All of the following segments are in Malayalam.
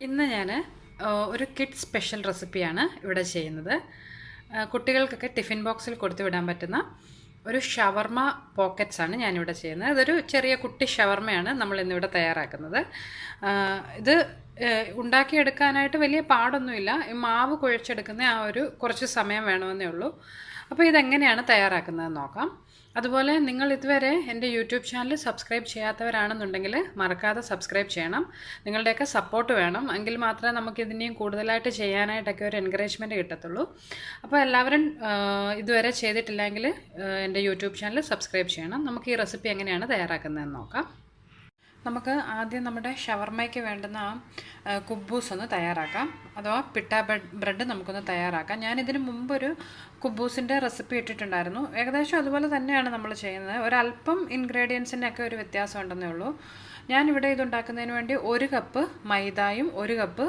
ഇന്ന് ഞാൻ ഒരു കിഡ് സ്പെഷ്യൽ റെസിപ്പിയാണ് ഇവിടെ ചെയ്യുന്നത്. കുട്ടികൾക്കൊക്കെ ടിഫിൻ ബോക്സിൽ കൊടുത്തു വിടാൻ പറ്റുന്ന ഒരു ഷവർമ പോക്കറ്റ്സാണ് ഞാനിവിടെ ചെയ്യുന്നത്. ഇതൊരു ചെറിയ കുട്ടി ഷവർമയാണ് നമ്മൾ ഇന്നിവിടെ തയ്യാറാക്കുന്നത്. ഇത് ഉണ്ടാക്കിയെടുക്കാനായിട്ട് വലിയ പാടൊന്നുമില്ല. മാവ് കുഴച്ചെടുക്കുന്ന ആ ഒരു കുറച്ച് സമയം വേണമെന്നേ ഉള്ളൂ. അപ്പോൾ ഇതെങ്ങനെയാണ് തയ്യാറാക്കുന്നതെന്ന് നോക്കാം. അതുപോലെ നിങ്ങൾ ഇതുവരെ എൻ്റെ യൂട്യൂബ് ചാനൽ സബ്സ്ക്രൈബ് ചെയ്യാത്തവരാണെന്നുണ്ടെങ്കിൽ മറക്കാതെ സബ്സ്ക്രൈബ് ചെയ്യണം. നിങ്ങളുടെയൊക്കെ സപ്പോർട്ട് വേണം. എങ്കിൽ മാത്രമേ നമുക്കിതിനെയും കൂടുതലായിട്ട് ചെയ്യാനായിട്ടൊക്കെ ഒരു എൻകറേജ്മെൻറ്റ് കിട്ടത്തുള്ളൂ. അപ്പോൾ എല്ലാവരും ഇതുവരെ ചെയ്തിട്ടില്ലെങ്കിൽ എൻ്റെ യൂട്യൂബ് ചാനൽ സബ്സ്ക്രൈബ് ചെയ്യണം. നമുക്ക് ഈ റെസിപ്പി എങ്ങനെയാണ് തയ്യാറാക്കുന്നതെന്ന് നോക്കാം. നമുക്ക് ആദ്യം നമ്മുടെ ഷവർമയ്ക്ക് വേണ്ടുന്ന കുബൂസ് ഒന്ന് തയ്യാറാക്കാം, അഥവാ പിട്ട ബ്രെഡ് നമുക്കൊന്ന് തയ്യാറാക്കാം. ഞാനിതിന് മുമ്പൊരു കുബൂസിൻ്റെ റെസിപ്പി ഇട്ടിട്ടുണ്ടായിരുന്നു. ഏകദേശം അതുപോലെ തന്നെയാണ് നമ്മൾ ചെയ്യുന്നത്. ഒരല്പം ഇൻഗ്രീഡിയൻസിൻ്റെയൊക്കെ ഒരു വ്യത്യാസം ഉണ്ടെന്നേ ഉള്ളൂ. ഞാനിവിടെ ഇതുണ്ടാക്കുന്നതിന് വേണ്ടി 1 കപ്പ് മൈദയും 1 കപ്പ്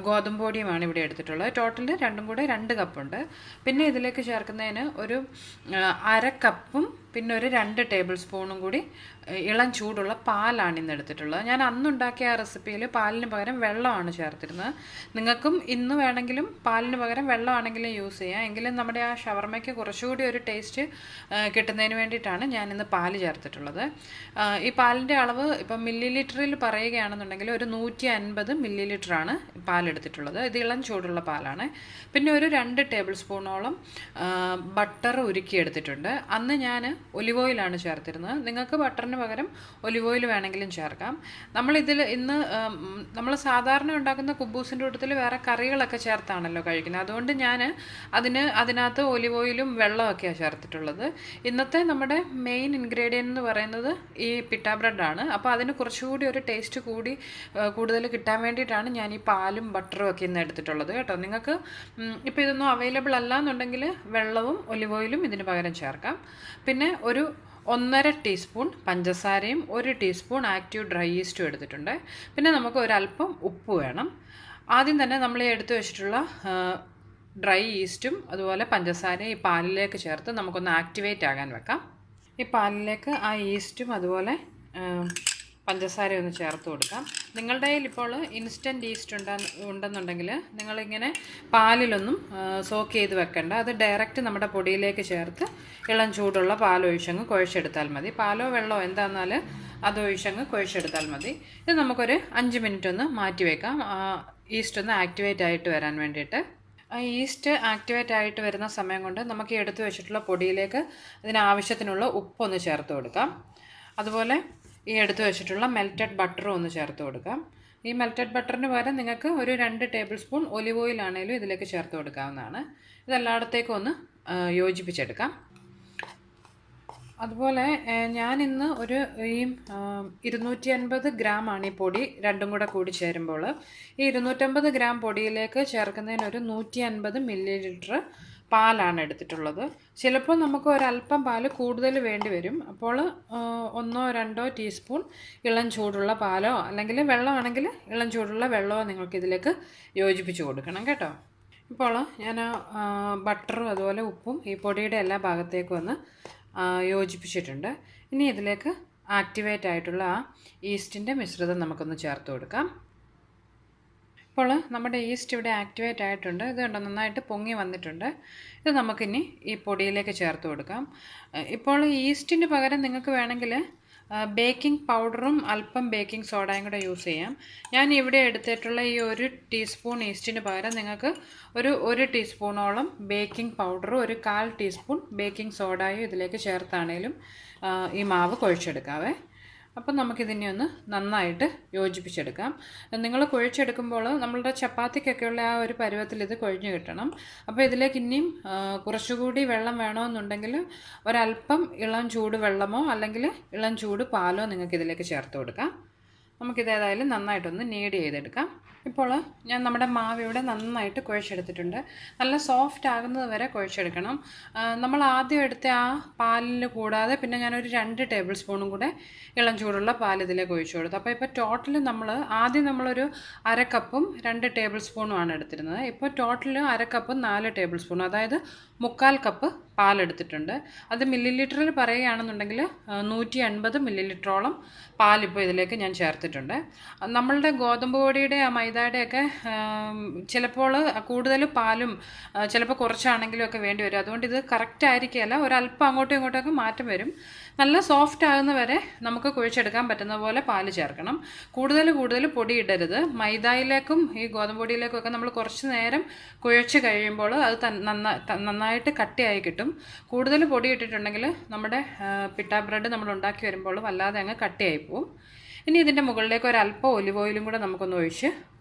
ഗോതമ്പ് പൊടിയുമാണ് ഇവിടെ എടുത്തിട്ടുള്ളത്. ടോട്ടൽ രണ്ടും കൂടെ 2 കപ്പുണ്ട്. പിന്നെ ഇതിലേക്ക് ചേർക്കുന്നതിന് ഒരു 1/2 കപ്പും പിന്നെ ഒരു 2 ടേബിൾ സ്പൂണും കൂടി ഇളം ചൂടുള്ള പാലാണ് ഇന്ന് എടുത്തിട്ടുള്ളത്. ഞാൻ അന്നുണ്ടാക്കിയ ആ റെസിപ്പിയിൽ പാലിന് പകരം വെള്ളമാണ് ചേർത്തിരുന്നത്. നിങ്ങൾക്കും ഇന്ന് വേണമെങ്കിലും പാലിന് പകരം വെള്ളമാണെങ്കിലും യൂസ് ചെയ്യാം. എങ്കിലും നമ്മുടെ ആ ഷവർമയ്ക്ക് കുറച്ചുകൂടി ഒരു ടേസ്റ്റ് കിട്ടുന്നതിന് വേണ്ടിയിട്ടാണ് ഞാനിന്ന് പാല് ചേർത്തിട്ടുള്ളത്. ഈ പാലിൻ്റെ അളവ് ഇപ്പം മില്ലി ലിറ്ററിൽ പറയുകയാണെന്നുണ്ടെങ്കിൽ ഒരു 150 മില്ലി ലിറ്ററാണ് പാലെടുത്തിട്ടുള്ളത്. ഇത് ഇളം ചൂടുള്ള പാലാണ്. പിന്നെ ഒരു 2 ടേബിൾ സ്പൂണോളം ബട്ടർ ഉരുക്കിയെടുത്തിട്ടുണ്ട്. അന്ന് ഞാൻ ഒലിവ് ഓയിലാണ് ചേർത്തിരുന്നത്. നിങ്ങൾക്ക് ബട്ടറിന് പകരം ഒലിവ് ഓയിൽ വേണമെങ്കിലും ചേർക്കാം. നമ്മളിതിൽ ഇന്ന് നമ്മൾ സാധാരണ ഉണ്ടാക്കുന്ന കുബൂസിൻ്റെ കൂട്ടത്തിൽ വേറെ കറികളൊക്കെ ചേർത്താണല്ലോ കഴിക്കുന്നത്. അതുകൊണ്ട് ഞാൻ അതിനകത്ത് ഒലിവ് ഓയിലും വെള്ളമൊക്കെയാണ് ചേർത്തിട്ടുള്ളത്. ഇന്നത്തെ നമ്മുടെ മെയിൻ ഇൻഗ്രീഡിയൻ്റ് എന്ന് പറയുന്നത് ഈ പിട്ട ബ്രെഡാണ്. അപ്പോൾ അതിന് കുറച്ചുകൂടി ഒരു ടേസ്റ്റ് കൂടുതൽ കിട്ടാൻ വേണ്ടിയിട്ടാണ് ഞാൻ ഈ പാലും ബട്ടറും ഒക്കെ ഇന്ന് എടുത്തിട്ടുള്ളത് കേട്ടോ. നിങ്ങൾക്ക് ഇപ്പോൾ ഇതൊന്നും അവൈലബിൾ അല്ല എന്നുണ്ടെങ്കിൽ വെള്ളവും ഒലിവ് ഓയിലും ഇതിന് പകരം ചേർക്കാം. പിന്നെ ഒരു 1.5 ടീസ്പൂൺ പഞ്ചസാരയും 1 ടീസ്പൂൺ ആക്റ്റീവ് ഡ്രൈ ഈസ്റ്റും എടുത്തിട്ടുണ്ട്. പിന്നെ നമുക്ക് ഒരല്പം ഉപ്പ് വേണം. ആദ്യം തന്നെ നമ്മൾ ഈ എടുത്തു വെച്ചിട്ടുള്ള ഡ്രൈ ഈസ്റ്റും അതുപോലെ പഞ്ചസാരയും ഈ പാലിലേക്ക് ചേർത്ത് നമുക്കൊന്ന് ആക്ടിവേറ്റ് ആകാൻ വെക്കാം. ഈ പാലിലേക്ക് ആ ഈസ്റ്റും അതുപോലെ പഞ്ചസാര ഒന്ന് ചേർത്ത് കൊടുക്കാം. നിങ്ങളുടെ കയ്യിൽ ഇപ്പോൾ ഇൻസ്റ്റൻറ്റ് ഈസ്റ്റ് ഉണ്ടെന്നുണ്ടെങ്കിൽ നിങ്ങളിങ്ങനെ പാലിലൊന്നും സോക്ക് ചെയ്ത് വെക്കേണ്ട. അത് ഡയറക്റ്റ് നമ്മുടെ പൊടിയിലേക്ക് ചേർത്ത് ഇളം ചൂടുള്ള പാലൊഴിച്ചങ്ങ് കുഴച്ചെടുത്താൽ മതി. പാലോ വെള്ളമോ എന്താണെന്നാൽ അതൊഴിച്ചങ്ങ് കുഴച്ചെടുത്താൽ മതി. ഇത് നമുക്കൊരു 5 മിനിറ്റ് ഒന്ന് മാറ്റി വയ്ക്കാം, ഈസ്റ്റ് ഒന്ന് ആക്ടിവേറ്റ് ആയിട്ട് വരാൻ വേണ്ടിയിട്ട്. ഈസ്റ്റ് ആക്ടിവേറ്റ് ആയിട്ട് വരുന്ന സമയം കൊണ്ട് നമുക്ക് എടുത്തു വെച്ചിട്ടുള്ള പൊടിയിലേക്ക് ഇതിനാവശ്യത്തിനുള്ള ഉപ്പൊന്ന് ചേർത്ത് കൊടുക്കാം. അതുപോലെ ഈ എടുത്തു വെച്ചിട്ടുള്ള മെൽറ്റഡ് ബട്ടറും ഒന്ന് ചേർത്ത് കൊടുക്കാം. ഈ മെൽറ്റഡ് ബട്ടറിന് പകരം നിങ്ങൾക്ക് ഒരു 2 ടേബിൾ സ്പൂൺ ഒലിവ് ഓയിലാണെങ്കിലും ഇതിലേക്ക് ചേർത്ത് കൊടുക്കാവുന്നതാണ്. ഇതെല്ലായിടത്തേക്കും ഒന്ന് യോജിപ്പിച്ചെടുക്കാം. അതുപോലെ ഞാനിന്ന് ഒരു ഈ 250 ഗ്രാമാണ് ഈ പൊടി രണ്ടും കൂടി ചേരുമ്പോൾ. ഈ 250 ഗ്രാം പൊടിയിലേക്ക് ചേർക്കുന്നതിന് ഒരു 150 മില്ലി ലിറ്റർ പാലാണ് എടുത്തിട്ടുള്ളത്. ചിലപ്പോൾ നമുക്ക് ഒരല്പം പാല് കൂടുതൽ വേണ്ടി വരും. അപ്പോൾ 1-2 ടീസ്പൂൺ ഇളം ചൂടുള്ള പാലോ അല്ലെങ്കിൽ വെള്ളമാണെങ്കിൽ ഇളം ചൂടുള്ള വെള്ളമോ നിങ്ങൾക്കിതിലേക്ക് യോജിപ്പിച്ച് കൊടുക്കണം കേട്ടോ. ഇപ്പോൾ ഞാൻ ബട്ടറും അതുപോലെ ഉപ്പും ഈ പൊടിയുടെ എല്ലാ ഭാഗത്തേക്കും ഒന്ന് യോജിപ്പിച്ചിട്ടുണ്ട്. ഇനി ഇതിലേക്ക് ആക്ടിവേറ്റ് ആയിട്ടുള്ള ആ ഈസ്റ്റിൻ്റെ മിശ്രിതം നമുക്കൊന്ന് ചേർത്ത് കൊടുക്കാം. ഇപ്പോൾ നമ്മുടെ ഈസ്റ്റ് ഇവിടെ ആക്ടിവേറ്റ് ആയിട്ടുണ്ട്. ഇത് കണ്ടോ, നന്നായിട്ട് പൊങ്ങി വന്നിട്ടുണ്ട്. ഇത് നമുക്കിനി ഈ പൊടിയിലേക്ക് ചേർത്ത് കൊടുക്കാം. ഇപ്പോൾ ഈസ്റ്റിന് പകരം നിങ്ങൾക്ക് വേണമെങ്കിൽ ബേക്കിംഗ് പൗഡറും അല്പം ബേക്കിംഗ് സോഡയും കൂടെ യൂസ് ചെയ്യാം. ഞാൻ ഇവിടെ എടുത്തിട്ടുള്ള ഈ 1 ടീസ്പൂൺ ഈസ്റ്റിന് പകരം നിങ്ങൾക്ക് ഒരു 1 ടീസ്പൂണോളം ബേക്കിംഗ് പൗഡറും ഒരു 1/4 ടീസ്പൂൺ ബേക്കിംഗ് സോഡയും ഇതിലേക്ക് ചേർത്താണേലും ഈ മാവ് കുഴച്ചെടുക്കാവേ. അപ്പം നമുക്കിതിനെ ഒന്ന് നന്നായിട്ട് യോജിപ്പിച്ചെടുക്കാം. നിങ്ങൾ കുഴച്ചെടുക്കുമ്പോൾ നമ്മളുടെ ചപ്പാത്തിക്കൊക്കെയുള്ള ആ ഒരു പരുവത്തിൽ ഇത് കുഴഞ്ഞു കിട്ടണം. അപ്പോൾ ഇതിലേക്ക് ഇനിയും കുറച്ചുകൂടി വെള്ളം വേണമെന്നുണ്ടെങ്കിൽ ഒരല്പം ഇളം ചൂട് വെള്ളമോ അല്ലെങ്കിൽ ഇളം ചൂട് പാലോ നിങ്ങൾക്ക് ഇതിലേക്ക് ചേർത്ത് കൊടുക്കാം. നമുക്കിതേതായാലും നന്നായിട്ടൊന്ന് നീഡ് ചെയ്തെടുക്കാം. ഇപ്പോൾ ഞാൻ നമ്മുടെ മാവ് ഇവിടെ നന്നായിട്ട് കുഴച്ചെടുത്തിട്ടുണ്ട്. നല്ല സോഫ്റ്റ് ആകുന്നത് വരെ കുഴച്ചെടുക്കണം. നമ്മൾ ആദ്യം എടുത്ത ആ പാലിൽ കൂടാതെ പിന്നെ ഞാനൊരു 2 ടേബിൾ സ്പൂണും കൂടെ ഇളം ചൂടുള്ള പാൽ ഇതിലേക്ക് ഒഴിച്ചു കൊടുത്തു. അപ്പോൾ ഇപ്പോൾ ടോട്ടൽ ആദ്യം നമ്മളൊരു 1/2 കപ്പും 2 ടേബിൾ സ്പൂണുമാണ് എടുത്തിരുന്നത്. ഇപ്പോൾ ടോട്ടൽ 1/2 കപ്പും 4 ടേബിൾ സ്പൂണും, അതായത് 3/4 കപ്പ് പാലെടുത്തിട്ടുണ്ട്. അത് മില്ലിലിറ്ററിൽ പറയുകയാണെന്നുണ്ടെങ്കിൽ 180 മില്ലിലിറ്ററോളം പാലിപ്പോൾ ഇതിലേക്ക് ഞാൻ ചേർത്തിട്ടുണ്ട്. നമ്മളുടെ ഗോതമ്പ് പൊടിയുടെ മൈദയുടെയൊക്കെ ചിലപ്പോൾ കൂടുതൽ പാലും ചിലപ്പോൾ കുറച്ചാണെങ്കിലും ഒക്കെ വേണ്ടി വരും. അതുകൊണ്ട് ഇത് കറക്റ്റ് ആയിരിക്കുകയല്ല, ഒരല്പം അങ്ങോട്ടും ഇങ്ങോട്ടൊക്കെ മാറ്റം വരും. നല്ല സോഫ്റ്റ് ആകുന്ന വരെ നമുക്ക് കുഴച്ചെടുക്കാൻ പറ്റുന്ന പോലെ പാല് ചേർക്കണം. കൂടുതൽ പൊടി ഇടരുത്. മൈദയിലേക്കും ഈ ഗോതമ്പ് പൊടിയിലേക്കും ഒക്കെ നമ്മൾ കുറച്ച് നേരം കുഴച്ച് കഴിയുമ്പോൾ അത് നന്നായിട്ട് കട്ടിയായി കിട്ടും. കൂടുതൽ പൊടി ഇട്ടിട്ടുണ്ടെങ്കിൽ നമ്മുടെ പിട്ട ബ്രെഡ് നമ്മൾ ഉണ്ടാക്കി വരുമ്പോൾ വല്ലാതെ അങ്ങ് കട്ടിയായി പോവും. ഇനി ഇതിൻ്റെ മുകളിലേക്ക് ഒരല്പം ഒലിവ് ഓയിലും കൂടെ നമുക്കൊന്ന് ഒഴിച്ച്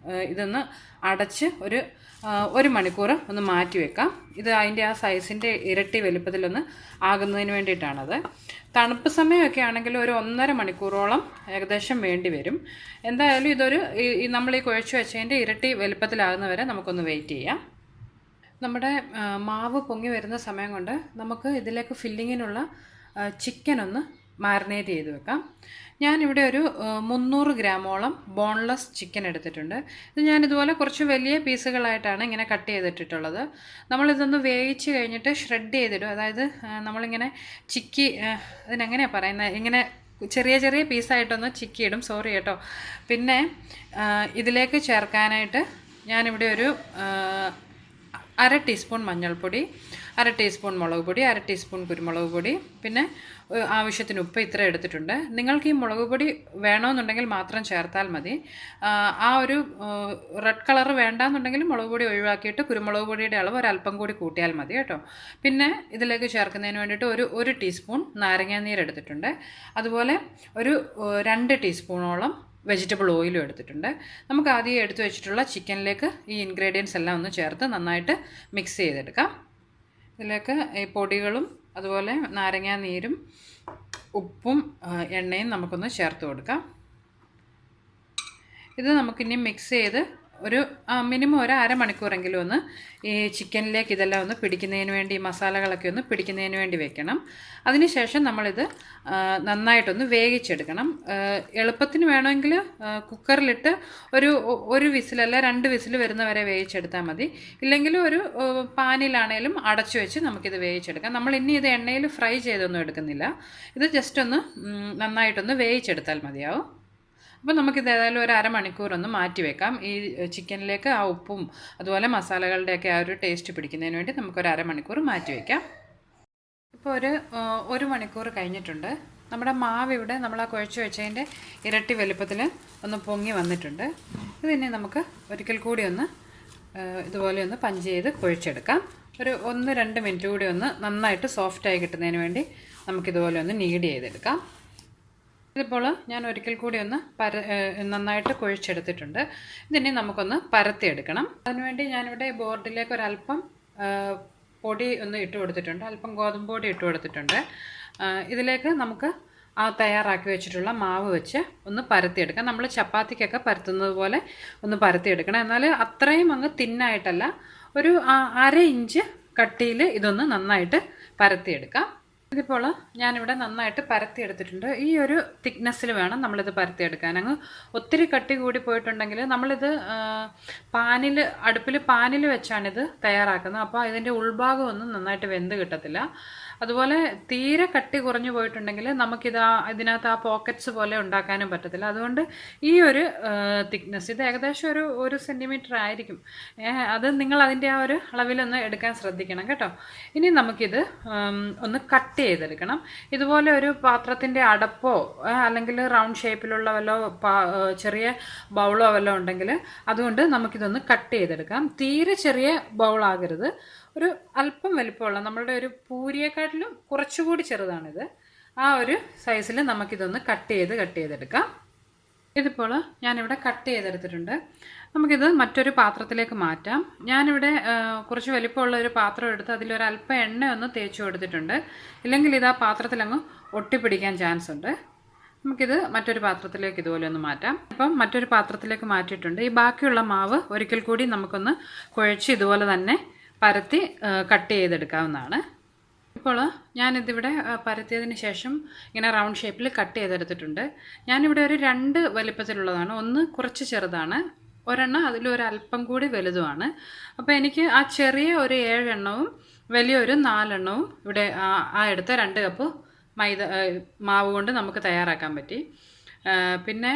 ഇതൊന്ന് അടച്ച് ഒരു മണിക്കൂർ ഒന്ന് മാറ്റി വെക്കാം. ഇത് അതിൻ്റെ ആ സൈസിൻ്റെ ഇരട്ടി വലുപ്പത്തിലൊന്ന് ആകുന്നതിന് വേണ്ടിയിട്ടാണത്. തണുപ്പ് സമയമൊക്കെ ആണെങ്കിൽ ഒരു 1.5 മണിക്കൂറോളം ഏകദേശം വേണ്ടി വരും. എന്തായാലും ഇതൊരു നമ്മൾ ഈ കുഴച്ച് വെച്ചതിൻ്റെ ഇരട്ടി വലുപ്പത്തിലാകുന്നവരെ നമുക്കൊന്ന് വെയിറ്റ് ചെയ്യാം. നമ്മുടെ മാവ് പൊങ്ങി വരുന്ന സമയം കൊണ്ട് നമുക്ക് ഇതിലേക്ക് ഫില്ലിങ്ങിനുള്ള ചിക്കൻ ഒന്ന് മാരിനേറ്റ് ചെയ്ത് വെക്കാം. ഞാനിവിടെ ഒരു 300 ഗ്രാമോളം ബോൺലെസ് ചിക്കൻ എടുത്തിട്ടുണ്ട്. ഇത് ഞാനിതുപോലെ കുറച്ച് വലിയ പീസുകളായിട്ടാണ് ഇങ്ങനെ കട്ട് ചെയ്തിട്ടുള്ളത്. നമ്മളിതൊന്ന് വേവിച്ച് കഴിഞ്ഞിട്ട് ഷ്രെഡ് ചെയ്തിടും. അതായത് നമ്മളിങ്ങനെ അതിനെങ്ങനെയാണ് പറയുന്നത്, ഇങ്ങനെ ചെറിയ പീസായിട്ടൊന്ന് ചിക്കിയിടും. സോറി കേട്ടോ. പിന്നെ ഇതിലേക്ക് ചേർക്കാനായിട്ട് ഞാനിവിടെ ഒരു 1/2 ടീസ്പൂൺ മഞ്ഞൾപ്പൊടി, 1/2 ടീസ്പൂൺ മുളക് പൊടി, 1/2 ടീസ്പൂൺ കുരുമുളക് പൊടി, പിന്നെ ആവശ്യത്തിന് ഉപ്പ് ഇത്ര എടുത്തിട്ടുണ്ട്. നിങ്ങൾക്ക് ഈ മുളക് പൊടി വേണമെന്നുണ്ടെങ്കിൽ മാത്രം ചേർത്താൽ മതി. ആ ഒരു റെഡ് കളർ വേണ്ടാന്നുണ്ടെങ്കിൽ മുളക് പൊടി ഒഴിവാക്കിയിട്ട് കുരുമുളക് പൊടിയുടെ അളവ് ഒരല്പം കൂടി കൂട്ടിയാൽ മതി കേട്ടോ. പിന്നെ ഇതിലേക്ക് ചേർക്കുന്നതിന് വേണ്ടിയിട്ട് ഒരു ടീസ്പൂൺ നാരങ്ങാനീര് എടുത്തിട്ടുണ്ട്. അതുപോലെ ഒരു 2 ടീസ്പൂണോളം വെജിറ്റബിൾ ഓയിലും എടുത്തിട്ടുണ്ട്. നമുക്ക് ആദ്യം എടുത്തു വെച്ചിട്ടുള്ള ചിക്കനിലേക്ക് ഈ ഇൻഗ്രീഡിയൻസ് എല്ലാം ഒന്ന് ചേർത്ത് നന്നായിട്ട് മിക്സ് ചെയ്തെടുക്കാം. ഇതിലേക്ക് ഈ പൊടികളും അതുപോലെ നാരങ്ങാനീരും ഉപ്പും എണ്ണയും നമുക്കൊന്ന് ചേർത്ത് കൊടുക്കാം. ഇത് നമുക്കിനി മിക്സ് ചെയ്ത് മിനിമം ഒരു അരമണിക്കൂറെങ്കിലും ഒന്ന് ഈ ചിക്കനിലേക്ക് ഇതെല്ലാം ഒന്ന് പിടിക്കുന്നതിന് വേണ്ടി, മസാലകളൊക്കെ ഒന്ന് പിടിക്കുന്നതിന് വേണ്ടി വെക്കണം. അതിനുശേഷം നമ്മളിത് നന്നായിട്ടൊന്ന് വേവിച്ചെടുക്കണം. എളുപ്പത്തിന് വേണമെങ്കിൽ കുക്കറിലിട്ട് ഒരു വിസിലല്ല 2 വിസിൽ വരുന്നവരെ വേവിച്ചെടുത്താൽ മതി. ഇല്ലെങ്കിൽ ഒരു പാനിലാണേലും അടച്ചു വെച്ച് നമുക്കിത് വേവിച്ചെടുക്കാം. നമ്മൾ ഇനി ഇത് എണ്ണയിൽ ഫ്രൈ ചെയ്തൊന്നും എടുക്കുന്നില്ല. ഇത് ജസ്റ്റ് ഒന്ന് നന്നായിട്ടൊന്ന് വേവിച്ചെടുത്താൽ മതിയാവും. അപ്പോൾ നമുക്കിത് ഏതായാലും ഒരു അരമണിക്കൂറൊന്ന് മാറ്റി വെക്കാം. ഈ ചിക്കനിലേക്ക് ആ ഉപ്പും അതുപോലെ മസാലകളുടെയൊക്കെ ആ ഒരു ടേസ്റ്റ് പിടിക്കുന്നതിന് വേണ്ടി നമുക്കൊരു അരമണിക്കൂർ മാറ്റി വയ്ക്കാം. ഇപ്പോൾ ഒരു മണിക്കൂർ കഴിഞ്ഞിട്ടുണ്ട്. നമ്മുടെ മാവ് ഇവിടെ നമ്മൾ ആ കുഴച്ച് വെച്ചതിൻ്റെ ഇരട്ടി വലുപ്പത്തിൽ ഒന്ന് പൊങ്ങി വന്നിട്ടുണ്ട്. ഇതിനെ നമുക്ക് ഒരിക്കൽ കൂടി ഒന്ന് ഇതുപോലെ ഒന്ന് പഞ്ച് ചെയ്ത് കുഴച്ചെടുക്കാം. ഒരു 1-2 മിനിറ്റ് കൂടി ഒന്ന് നന്നായിട്ട് സോഫ്റ്റായി കിട്ടുന്നതിന് വേണ്ടി നമുക്കിതുപോലെ ഒന്ന് നീഡ് ചെയ്തെടുക്കാം. ഇതിപ്പോൾ ഞാൻ ഒരിക്കൽ കൂടി ഒന്ന് നന്നായിട്ട് കുഴച്ചെടുത്തിട്ടുണ്ട്. ഇതിനെ നമുക്കൊന്ന് പരത്തിയെടുക്കണം. അതിനുവേണ്ടി ഞാനിവിടെ ബോർഡിലേക്ക് ഒരല്പം പൊടി ഒന്ന് ഇട്ട് കൊടുത്തിട്ടുണ്ട്. അല്പം ഗോതമ്പ് പൊടി ഇട്ട് കൊടുത്തിട്ടുണ്ട്. ഇതിലേക്ക് നമുക്ക് ആ തയ്യാറാക്കി വെച്ചിട്ടുള്ള മാവ് വെച്ച് ഒന്ന് പരത്തിയെടുക്കാം. നമ്മൾ ചപ്പാത്തിക്കൊക്കെ പരത്തുന്നത് പോലെ ഒന്ന് പരത്തിയെടുക്കണം. എന്നാൽ അത്രയും അങ്ങ് തിന്നായിട്ടല്ല, ഒരു 1/2 ഇഞ്ച് കട്ടിയിൽ ഇതൊന്ന് നന്നായിട്ട് പരത്തിയെടുക്കാം. ഇതിപ്പോൾ ഞാനിവിടെ നന്നായിട്ട് പരത്തിയെടുത്തിട്ടുണ്ട്. ഈ ഒരു തിക്നെസ്സിൽ വേണം നമ്മളിത് പരത്തിയെടുക്കാൻ. അങ്ങ് ഒത്തിരി കട്ടി കൂടി പോയിട്ടുണ്ടെങ്കിൽ നമ്മളിത് അടുപ്പിൽ പാനിൽ വെച്ചാണിത് തയ്യാറാക്കുന്നത്. അപ്പോൾ ഇതിൻ്റെ ഉൾഭാഗമൊന്നും നന്നായിട്ട് വെന്ത് കിട്ടത്തില്ല. അതുപോലെ തീരെ കട്ടി കുറഞ്ഞു പോയിട്ടുണ്ടെങ്കിൽ ഇതിനകത്ത് ആ പോക്കറ്റ്സ് പോലെ ഉണ്ടാക്കാനും പറ്റത്തില്ല. അതുകൊണ്ട് ഈ ഒരു തിക്നെസ് ഇത് ഏകദേശം ഒരു സെൻറ്റിമീറ്റർ ആയിരിക്കും. അത് നിങ്ങൾ അതിൻ്റെ ആ ഒരു അളവിലൊന്ന് എടുക്കാൻ ശ്രദ്ധിക്കണം കേട്ടോ. ഇനി നമുക്കിത് ഒന്ന് കട്ട് ചെയ്തെടുക്കണം. ഇതുപോലെ ഒരു പാത്രത്തിൻ്റെ അടപ്പോ അല്ലെങ്കിൽ റൗണ്ട് ഷേപ്പിലുള്ള വല്ലോ ചെറിയ ബൗളോ വല്ലോ ഉണ്ടെങ്കിൽ അതുകൊണ്ട് നമുക്കിതൊന്ന് കട്ട് ചെയ്തെടുക്കാം. തീരെ ചെറിയ ബൗളാകരുത്, ഒരു അല്പം വലിപ്പമുള്ള, നമ്മളുടെ ഒരു പൂരിയെക്കാട്ടിലും കുറച്ചുകൂടി ചെറുതാണിത്. ആ ഒരു സൈസിൽ നമുക്കിതൊന്ന് കട്ട് ചെയ്തെടുക്കാം. ഇതിപ്പോൾ ഞാനിവിടെ കട്ട് ചെയ്തെടുത്തിട്ടുണ്ട്. നമുക്കിത് മറ്റൊരു പാത്രത്തിലേക്ക് മാറ്റാം. ഞാനിവിടെ കുറച്ച് വലിപ്പമുള്ള ഒരു പാത്രം എടുത്ത് അതിലൊരല്പം എണ്ണ ഒന്ന് തേച്ച് കൊടുത്തിട്ടുണ്ട്. ഇല്ലെങ്കിൽ ഇത് ആ പാത്രത്തിലങ്ങ് ഒട്ടിപ്പിടിക്കാൻ ചാൻസ് ഉണ്ട്. നമുക്കിത് മറ്റൊരു പാത്രത്തിലേക്ക് ഇതുപോലെ ഒന്ന് മാറ്റാം. ഇപ്പം മറ്റൊരു പാത്രത്തിലേക്ക് മാറ്റിയിട്ടുണ്ട്. ഈ ബാക്കിയുള്ള മാവ് ഒരിക്കൽ കൂടി നമുക്കൊന്ന് കുഴച്ച് ഇതുപോലെ തന്നെ പരത്തി കട്ട് ചെയ്തെടുക്കാവുന്നതാണ്. ഇപ്പോൾ ഞാനിതിവിടെ പരത്തിയതിന് ശേഷം ഇങ്ങനെ റൗണ്ട് ഷേപ്പിൽ കട്ട് ചെയ്തെടുത്തിട്ടുണ്ട്. ഞാനിവിടെ ഒരു 2 വലിപ്പത്തിലുള്ളതാണ്. ഒന്ന് കുറച്ച് ചെറുതാണ്, ഒരെണ്ണം അതിലൊരല്പം കൂടി വലുതുമാണ്. അപ്പോൾ എനിക്ക് ആ ചെറിയ ഒരു 7 എണ്ണവും വലിയൊരു 4 എണ്ണവും ഇവിടെ ആ എടുത്ത 2 കപ്പ് മാവ് കൊണ്ട് നമുക്ക് തയ്യാറാക്കാൻ പറ്റി. പിന്നെ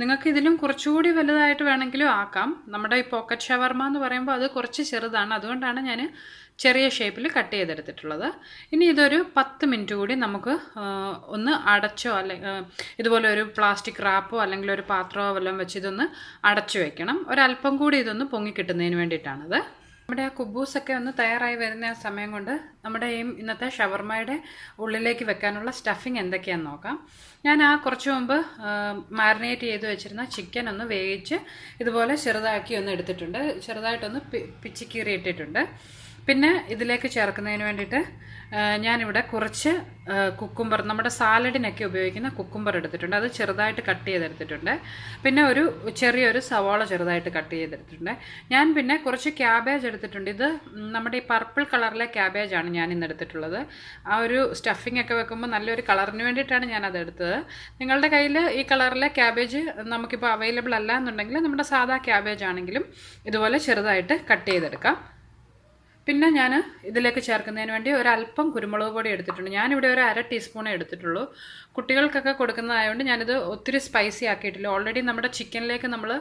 നിങ്ങൾക്ക് ഇതിലും കുറച്ചുകൂടി വലുതായിട്ട് വേണമെങ്കിലും ആക്കാം. നമ്മുടെ ഈ പോക്കറ്റ് ഷവർമ എന്ന് പറയുമ്പോൾ അത് കുറച്ച് ചെറുതാണ്, അതുകൊണ്ടാണ് ഞാൻ ചെറിയ ഷേപ്പിൽ കട്ട് ചെയ്തെടുത്തിട്ടുള്ളത്. ഇനി ഇതൊരു 10 മിനിറ്റ് കൂടി നമുക്ക് ഒന്ന് അടച്ചോ ഇതുപോലെ ഒരു പ്ലാസ്റ്റിക് റാപ്പോ അല്ലെങ്കിൽ ഒരു പാത്രമോ വല്ലതും വെച്ച് ഇതൊന്ന് അടച്ചു വെക്കണം. ഒരല്പം കൂടി ഇതൊന്ന് പൊങ്ങിക്കിട്ടുന്നതിന് വേണ്ടിയിട്ടാണത്. നമ്മുടെ ആ കുബൂസൊക്കെ ഒന്ന് തയ്യാറായി വരുന്ന ആ സമയം കൊണ്ട് നമ്മുടെ ഈ ഇന്നത്തെ ഷവർമയുടെ ഉള്ളിലേക്ക് വെക്കാനുള്ള സ്റ്റഫിങ് എന്തൊക്കെയാണെന്ന് നോക്കാം. ഞാൻ കുറച്ച് മുമ്പ് മാരിനേറ്റ് ചെയ്ത് വെച്ചിരുന്ന ചിക്കൻ ഒന്ന് വേവിച്ച് ഇതുപോലെ ചെറുതാക്കി ഒന്ന് എടുത്തിട്ടുണ്ട്. ചെറുതായിട്ടൊന്ന് പിച്ചി കീറിയിട്ടിട്ടുണ്ട്. പിന്നെ ഇതിലേക്ക് ചേർക്കുന്നതിന് വേണ്ടിയിട്ട് ഞാനിവിടെ കുറച്ച് കുക്കുംബർ, നമ്മുടെ സാലഡിനൊക്കെ ഉപയോഗിക്കുന്ന കുക്കുംബർ എടുത്തിട്ടുണ്ട്. അത് ചെറുതായിട്ട് കട്ട് ചെയ്തെടുത്തിട്ടുണ്ട്. പിന്നെ ചെറിയൊരു സവാള ചെറുതായിട്ട് കട്ട് ചെയ്തെടുത്തിട്ടുണ്ട്. ഞാൻ പിന്നെ കുറച്ച് ക്യാബേജ് എടുത്തിട്ടുണ്ട്. ഇത് നമ്മുടെ ഈ പർപ്പിൾ കളറിലെ ക്യാബേജാണ് ഞാൻ ഇന്ന് എടുത്തിട്ടുള്ളത്. ആ ഒരു സ്റ്റഫിംഗ് ഒക്കെ വെക്കുമ്പോൾ നല്ലൊരു കളറിന് വേണ്ടിയിട്ടാണ് ഞാനത് എടുത്തത്. നിങ്ങളുടെ കയ്യിൽ ഈ കളറിലെ ക്യാബേജ് നമുക്കിപ്പോൾ അവൈലബിൾ അല്ല എന്നുണ്ടെങ്കിൽ നമ്മുടെ സാധാ ക്യാബേജ് ആണെങ്കിലും ഇതുപോലെ ചെറുതായിട്ട് കട്ട് ചെയ്തെടുക്കാം. പിന്നെ ഞാൻ ഇതിലേക്ക് ചേർക്കുന്നതിന് വേണ്ടി ഒരല്പം കുരുമുളക് പൊടി എടുത്തിട്ടുണ്ട്. ഞാനിവിടെ ഒരു 1/2 ടീസ്പൂണേ എടുത്തിട്ടുള്ളൂ. കുട്ടികൾക്കൊക്കെ കൊടുക്കുന്നതായതുകൊണ്ട് ഞാനിത് ഒത്തിരി സ്പൈസി ആക്കിയിട്ടില്ല. ഓൾറെഡി നമ്മുടെ ചിക്കനിലേക്ക് നമ്മൾ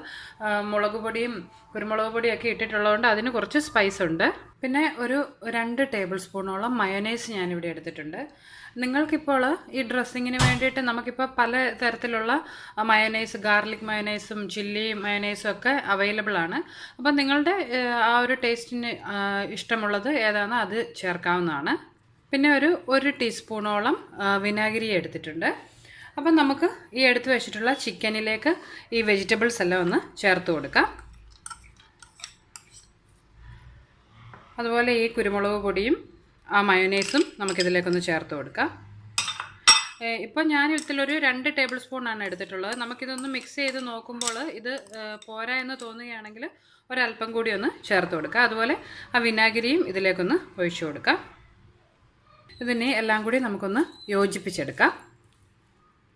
മുളക് പൊടിയും കുരുമുളക് പൊടിയൊക്കെ ഇട്ടിട്ടുള്ളതുകൊണ്ട് അതിന് കുറച്ച് സ്പൈസ് ഉണ്ട്. പിന്നെ ഒരു 2 ടേബിൾ സ്പൂണോളം മയോനൈസ് ഞാനിവിടെ എടുത്തിട്ടുണ്ട്. നിങ്ങൾക്കിപ്പോൾ ഈ ഡ്രസ്സിങ്ങിന് വേണ്ടിയിട്ട് നമുക്കിപ്പോൾ പല തരത്തിലുള്ള മയോനൈസ്, ഗാർലിക് മയോനൈസും ചില്ലി മയോനൈസും ഒക്കെ അവൈലബിൾ ആണ്. അപ്പം നിങ്ങളുടെ ആ ഒരു ടേസ്റ്റിന് ഇഷ്ടമുള്ളത് ഏതാണോ അത് ചേർക്കാവുന്നതാണ്. പിന്നെ ഒരു ടീസ്പൂണോളം വിനാഗിരി എടുത്തിട്ടുണ്ട്. അപ്പം നമുക്ക് ഈ എടുത്തു വെച്ചിട്ടുള്ള ചിക്കനിലേക്ക് ഈ വെജിറ്റബിൾസ് എല്ലാം ഒന്ന് ചേർത്ത് കൊടുക്കാം. അതുപോലെ ഈ കുരുമുളക് പൊടിയും ആ മയോനൈസും നമുക്കിതിലേക്കൊന്ന് ചേർത്ത് കൊടുക്കാം. ഇപ്പോൾ ഞാൻ ഇതിലൊരു 2 ടേബിൾ സ്പൂണാണ് എടുത്തിട്ടുള്ളത്. നമുക്കിതൊന്ന് മിക്സ് ചെയ്ത് നോക്കുമ്പോൾ ഇത് പോരാ എന്ന് തോന്നുകയാണെങ്കിൽ ഒരല്പം കൂടി ഒന്ന് ചേർത്ത് കൊടുക്കുക. അതുപോലെ ആ വിനാഗിരിയും ഇതിലേക്കൊന്ന് ഒഴിച്ചു കൊടുക്കാം. ഇതിനെ എല്ലാം കൂടി നമുക്കൊന്ന് യോജിപ്പിച്ചെടുക്കാം.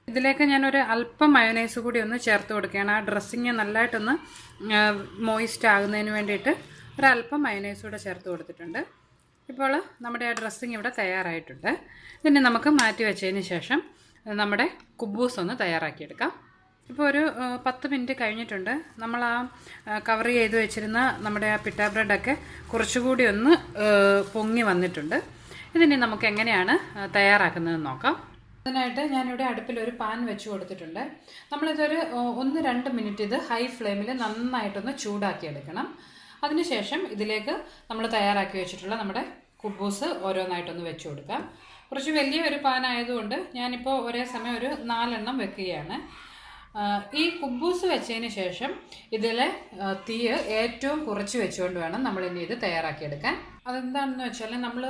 ഇതിലേക്ക് ഞാനൊരു അല്പം മയോനൈസ് കൂടി ഒന്ന് ചേർത്ത് കൊടുക്കുകയാണ്. ആ ഡ്രസ്സിങ് നല്ലതായിട്ടൊന്ന് മോയിസ്റ്റ് ആകുന്നതിന് വേണ്ടിയിട്ട് ഒരല്പം മയോനൈസ് കൂടെ ചേർത്ത് കൊടുത്തിട്ടുണ്ട്. ഇപ്പോൾ നമ്മുടെ ആ ഡ്രസ്സിങ് ഇവിടെ തയ്യാറായിട്ടുണ്ട്. ഇതിനെ നമുക്ക് മാറ്റി വെച്ചതിന് ശേഷം നമ്മുടെ കുബൂസ് ഒന്ന് തയ്യാറാക്കിയെടുക്കാം. ഇപ്പോൾ ഒരു 10 മിനിറ്റ് കഴിഞ്ഞിട്ടുണ്ട്. നമ്മൾ ആ കവർ ചെയ്ത് വെച്ചിരുന്ന നമ്മുടെ ആ പിട്ട ബ്രെഡൊക്കെ കുറച്ചുകൂടി ഒന്ന് പൊങ്ങി വന്നിട്ടുണ്ട്. ഇതിനെ നമുക്ക് എങ്ങനെയാണ് തയ്യാറാക്കുന്നതെന്ന് നോക്കാം. അതിനായിട്ട് ഞാനിവിടെ അടുപ്പിലൊരു പാൻ വെച്ച് കൊടുത്തിട്ടുണ്ട്. നമ്മളിതൊരു 1-2 മിനിറ്റ് ഇത് ഹൈ ഫ്ലെയിമിൽ നന്നായിട്ടൊന്ന് ചൂടാക്കിയെടുക്കണം. അതിനുശേഷം ഇതിലേക്ക് നമ്മൾ തയ്യാറാക്കി വെച്ചിട്ടുള്ള നമ്മുടെ കുബൂസ് ഓരോന്നായിട്ടൊന്ന് വെച്ച് കൊടുക്കാം. കുറച്ച് വലിയൊരു പാൻ ആയതുകൊണ്ട് ഞാനിപ്പോൾ ഒരേ സമയം ഒരു 4 എണ്ണം വെക്കുകയാണ്. ഈ കുബൂസ് വെച്ചതിന് ശേഷം ഇതിലെ തീ ഏറ്റവും കുറച്ച് വെച്ചുകൊണ്ട് വേണം നമ്മളിനി ഇത് തയ്യാറാക്കിയെടുക്കാൻ. അതെന്താണെന്ന് വെച്ചാൽ നമ്മൾ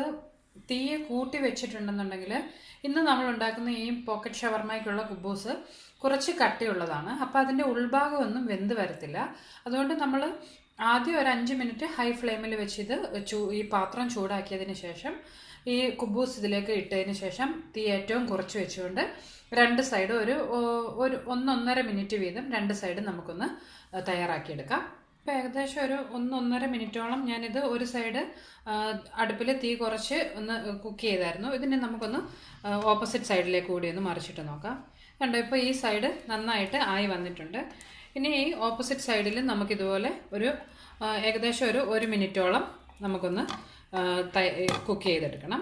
തീയെ കൂട്ടി വെച്ചിട്ടുണ്ടെന്നുണ്ടെങ്കിൽ ഇന്ന് നമ്മൾ ഉണ്ടാക്കുന്ന ഈ പോക്കറ്റ് ഷവർമയ്ക്കുള്ള കുബൂസ് കുറച്ച് കട്ടിയുള്ളതാണ്. അപ്പോൾ അതിൻ്റെ ഉൾഭാഗമൊന്നും വെന്ത് വരത്തില്ല. അതുകൊണ്ട് നമ്മൾ ആദ്യം ഒരു 5 മിനിറ്റ് ഹൈ ഫ്ലെയിമിൽ വെച്ച് ഇത് ഈ പാത്രം ചൂടാക്കിയതിന് ശേഷം ഈ കുബൂസ് ഇതിലേക്ക് ഇട്ടതിന് ശേഷം തീ ഏറ്റവും കുറച്ച് വെച്ചുകൊണ്ട് 2 സൈഡ് ഒരു 1-1.5 മിനിറ്റ് വീതം 2 സൈഡ് നമുക്കൊന്ന് തയ്യാറാക്കിയെടുക്കാം. ഇപ്പോൾ ഏകദേശം ഒരു 1-1.5 മിനിറ്റോളം ഞാനിത് ഒരു സൈഡ് അടുപ്പിൽ തീ കുറച്ച് ഒന്ന് കുക്ക് ചെയ്തായിരുന്നു. ഇതിനെ നമുക്കൊന്ന് ഓപ്പോസിറ്റ് സൈഡിലേക്ക് കൂടി ഒന്ന് മറിച്ചിട്ട് നോക്കാം. കണ്ടോ, ഇപ്പോൾ ഈ സൈഡ് നന്നായിട്ട് ആയി വന്നിട്ടുണ്ട്. ഇനി ഈ ഓപ്പോസിറ്റ് സൈഡിൽ നമുക്കിതുപോലെ ഏകദേശം ഒരു 1 മിനിറ്റോളം നമുക്കൊന്ന് കുക്ക് ചെയ്തെടുക്കണം.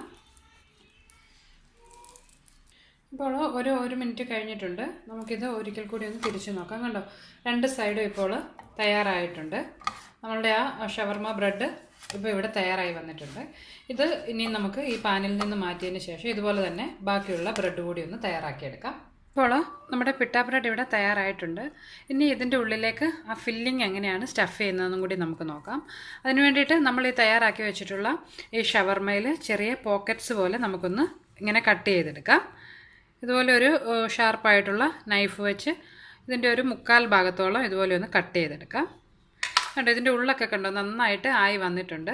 ഇപ്പോൾ ഒരു 1 മിനിറ്റ് കഴിഞ്ഞിട്ടുണ്ട്. നമുക്കിത് ഒരിക്കൽ കൂടി ഒന്ന് തിരിച്ചു നോക്കാം. കണ്ടോ, 2 സൈഡും ഇപ്പോൾ തയ്യാറായിട്ടുണ്ട്. നമ്മളുടെ ആ ഷവർമ ബ്രെഡ് ഇപ്പോൾ ഇവിടെ തയ്യാറായി വന്നിട്ടുണ്ട്. ഇത് ഇനി നമുക്ക് ഈ പാനിൽ നിന്ന് മാറ്റിയതിന് ശേഷം ഇതുപോലെ തന്നെ ബാക്കിയുള്ള ബ്രെഡ് കൂടി ഒന്ന് തയ്യാറാക്കിയെടുക്കാം. ഇപ്പോൾ നമ്മുടെ പിട്ട ബ്രെഡ് ഇവിടെ തയ്യാറായിട്ടുണ്ട്. ഇനി ഇതിൻ്റെ ഉള്ളിലേക്ക് ആ ഫില്ലിങ് എങ്ങനെയാണ് സ്റ്റഫ് ചെയ്യുന്നതെന്നും കൂടി നമുക്ക് നോക്കാം. അതിന് വേണ്ടിയിട്ട് നമ്മൾ ഈ തയ്യാറാക്കി വെച്ചിട്ടുള്ള ഈ ഷവർമയിൽ ചെറിയ പോക്കറ്റ്സ് പോലെ നമുക്കൊന്ന് ഇങ്ങനെ കട്ട് ചെയ്തെടുക്കാം. ഇതുപോലെ ഒരു ഷാർപ്പായിട്ടുള്ള നൈഫ് വെച്ച് ഇതിൻ്റെ ഒരു 1/4 ഭാഗത്തോളം ഇതുപോലെ ഒന്ന് കട്ട് ചെയ്തെടുക്കാം. കണ്ടോ, ഇതിൻ്റെ ഉള്ളൊക്കെ കണ്ടോ നന്നായിട്ട് ആയി വന്നിട്ടുണ്ട്.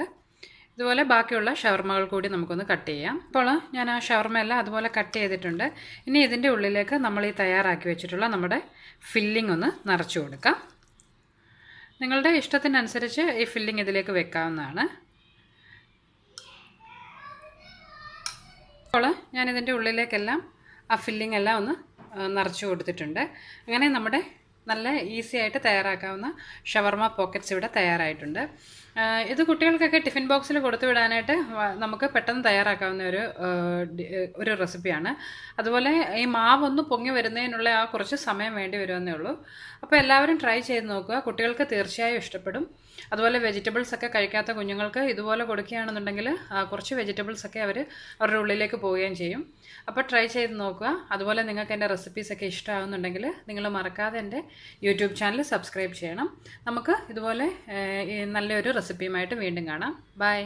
ഇതുപോലെ ബാക്കിയുള്ള ഷവർമകൾ കൂടി നമുക്കൊന്ന് കട്ട് ചെയ്യാം. ഇപ്പോൾ ഞാൻ ആ ഷവർമയെല്ലാം അതുപോലെ കട്ട് ചെയ്തിട്ടുണ്ട്. ഇനി ഇതിൻ്റെ ഉള്ളിലേക്ക് നമ്മൾ ഈ തയ്യാറാക്കി വെച്ചിട്ടുള്ള നമ്മുടെ ഫില്ലിംഗ് ഒന്ന് നിറച്ചു കൊടുക്കാം. നിങ്ങളുടെ ഇഷ്ടത്തിനനുസരിച്ച് ഈ ഫില്ലിംഗ് ഇതിലേക്ക് വെക്കാവുന്നതാണ്. അപ്പോൾ ഞാനിതിൻ്റെ ഉള്ളിലേക്കെല്ലാം ആ ഫില്ലിംഗ് എല്ലാം ഒന്ന് നിറച്ചു കൊടുത്തിട്ടുണ്ട്. അങ്ങനെ നമ്മുടെ നല്ല ഈസി ആയിട്ട് തയ്യാറാക്കാവുന്ന ഷവർമ പോക്കറ്റ്സ് ഇവിടെ തയ്യാറായിട്ടുണ്ട്. ഇത് കുട്ടികൾക്കൊക്കെ ടിഫിൻ ബോക്സിൽ കൊടുത്തു വിടാനായിട്ട് നമുക്ക് പെട്ടെന്ന് തയ്യാറാക്കാവുന്ന ഒരു റെസിപ്പിയാണ്. അതുപോലെ ഈ മാവൊന്ന് പൊങ്ങി വരുന്നതിനുള്ള ആ കുറച്ച് സമയം വേണ്ടി വരുമെന്നേ ഉള്ളൂ. അപ്പോൾ എല്ലാവരും ട്രൈ ചെയ്ത് നോക്കുക. കുട്ടികൾക്ക് തീർച്ചയായും ഇഷ്ടപ്പെടും. അതുപോലെ വെജിറ്റബിൾസ് ഒക്കെ കഴിക്കാത്ത കുഞ്ഞുങ്ങൾക്ക് ഇതുപോലെ കൊടുക്കുകയാണെന്നുണ്ടെങ്കിൽ കുറച്ച് വെജിറ്റബിൾസൊക്കെ അവരുടെ ഉള്ളിലേക്ക് പോവുകയും ചെയ്യും. അപ്പോൾ ട്രൈ ചെയ്ത് നോക്കുക. അതുപോലെ നിങ്ങൾക്ക് എൻ്റെ റെസിപ്പീസൊക്കെ ഇഷ്ടമാകുന്നുണ്ടെങ്കിൽ നിങ്ങൾ മറക്കാതെ എൻ്റെ യൂട്യൂബ് ചാനൽ സബ്സ്ക്രൈബ് ചെയ്യണം. നമുക്ക് ഇതുപോലെ നല്ലൊരു റെസിപ്പിയുമായിട്ട് വീണ്ടും കാണാം. ബൈ.